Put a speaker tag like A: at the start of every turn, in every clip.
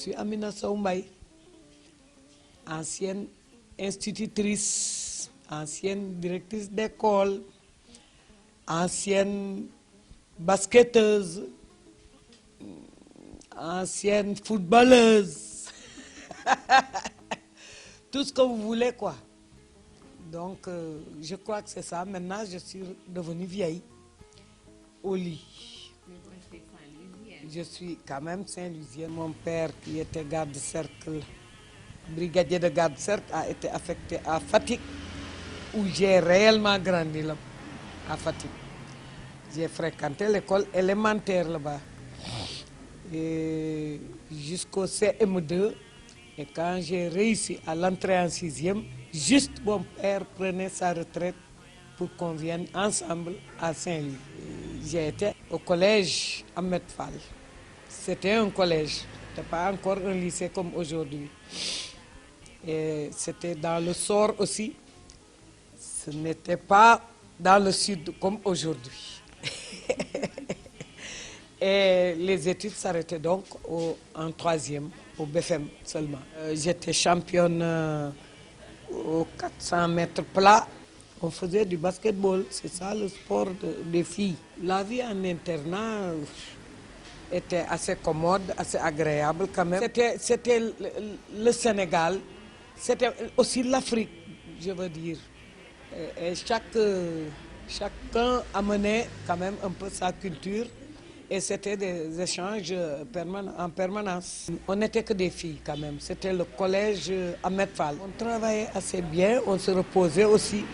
A: suis Amina Soumbaye, ancienne institutrice, ancienne directrice d'école, ancienne basketteuse, ancienne footballeuse, tout ce que vous voulez quoi. Donc je crois que c'est ça. Maintenant je suis devenue vieille au lit. Je suis quand même Saint-Louisienne. Mon père qui était garde-cercle, brigadier de garde-cercle, a été affecté à Fatick, où j'ai réellement grandi là, à Fatick. J'ai fréquenté l'école élémentaire là-bas, jusqu'au CM2. Et quand j'ai réussi à l'entrée en 6e, juste mon père prenait sa retraite pour qu'on vienne ensemble à Saint-Louis. J'ai été au collège Ahmed Fall. C'était un collège, c'était pas encore un lycée comme aujourd'hui. Et c'était dans le Sor aussi. Ce n'était pas dans le sud comme aujourd'hui. Et les études s'arrêtaient donc en 3e, au BFM seulement. J'étais championne aux 400 mètres plat. On faisait du basketball, c'est ça le sport des filles. La vie en internat était assez commode, assez agréable quand même. C'était le Sénégal, c'était aussi l'Afrique, je veux dire. Et chacun amenait quand même un peu sa culture. Et c'était des échanges en permanence. On n'était que des filles quand même. C'était le collège Ahmed Fall. On travaillait assez bien, on se reposait aussi.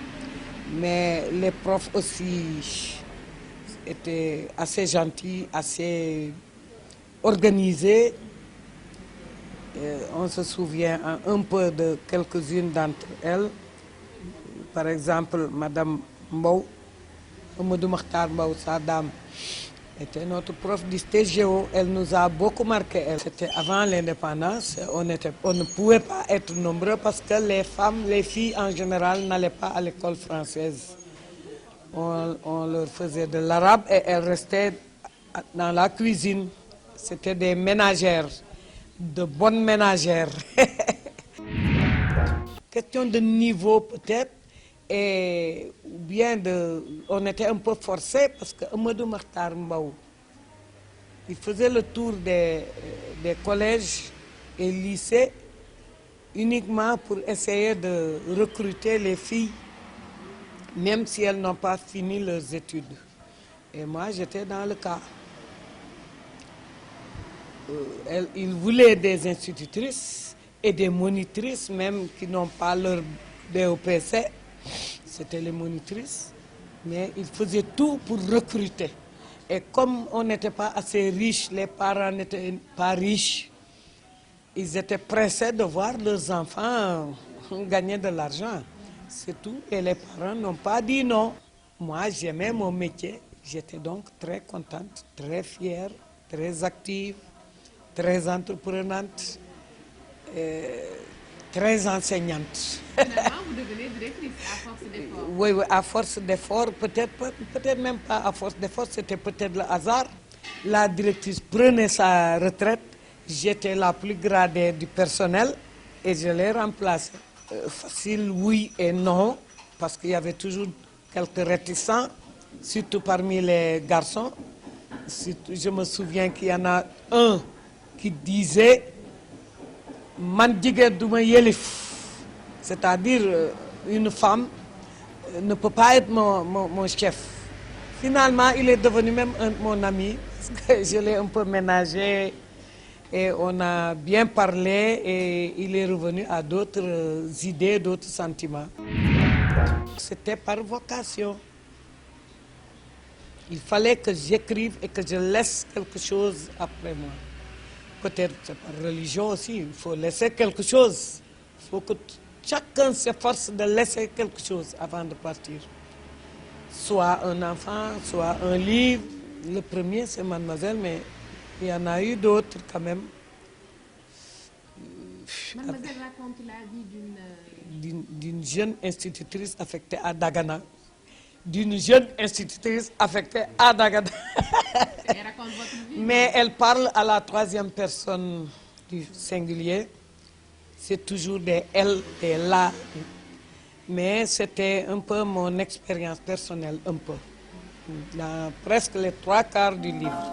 A: Mais les profs aussi étaient assez gentils, assez organisés. On se souvient un peu de quelques-unes d'entre elles. Par exemple, Madame Mbow, Amadou Makhtar Mbow, sa dame, était notre prof d'histoire-géo. Elle nous a beaucoup marqué. C'était avant l'indépendance. On ne pouvait pas être nombreux parce que les femmes, les filles en général n'allaient pas à l'école française. On leur faisait de l'arabe et elles restaient dans la cuisine. C'était des ménagères, de bonnes ménagères. Question de niveau peut-être. Ou bien on était un peu forcés parce que Amadou Makhtar Mbow, il faisait le tour des collèges et lycées uniquement pour essayer de recruter les filles, même si elles n'ont pas fini leurs études. Et moi, j'étais dans le cas. Il voulait des institutrices et des monitrices, même qui n'ont pas leur BOPC. C'était les monitrices, mais ils faisaient tout pour recruter. Et comme on n'était pas assez riches, les parents n'étaient pas riches, ils étaient pressés de voir leurs enfants gagner de l'argent. C'est tout. Et les parents n'ont pas dit non. Moi, j'aimais mon métier. J'étais donc très contente, très fière, très active, très entreprenante. Très enseignante.
B: Finalement, vous devenez directrice à force d'effort.
A: Oui, à force d'effort, peut-être même pas à force d'effort, c'était peut-être le hasard. La directrice prenait sa retraite, j'étais la plus gradée du personnel et je l'ai remplacée. Facile, oui et non, parce qu'il y avait toujours quelques réticents, surtout parmi les garçons. Je me souviens qu'il y en a un qui disait Man jigéen duma yelif, c'est-à-dire une femme ne peut pas être mon chef. Finalement, il est devenu même mon ami, parce que je l'ai un peu ménagé et on a bien parlé et il est revenu à d'autres idées, d'autres sentiments. C'était par vocation. Il fallait que j'écrive et que je laisse quelque chose après moi. Peut-être c'est par religion aussi, il faut laisser quelque chose. Il faut que chacun s'efforce de laisser quelque chose avant de partir. Soit un enfant, soit un livre. Le premier, c'est Mademoiselle, mais il y en a eu d'autres quand même.
B: Mademoiselle raconte la vie
A: d'une jeune institutrice affectée à Dagana. D'une jeune institutrice affectée à Dagana.
B: Elle raconte votre vie.
A: Mais elle parle à la troisième personne du singulier. C'est toujours des L, des LA. Mais c'était un peu mon expérience personnelle, un peu. Dans presque les 3/4 du livre.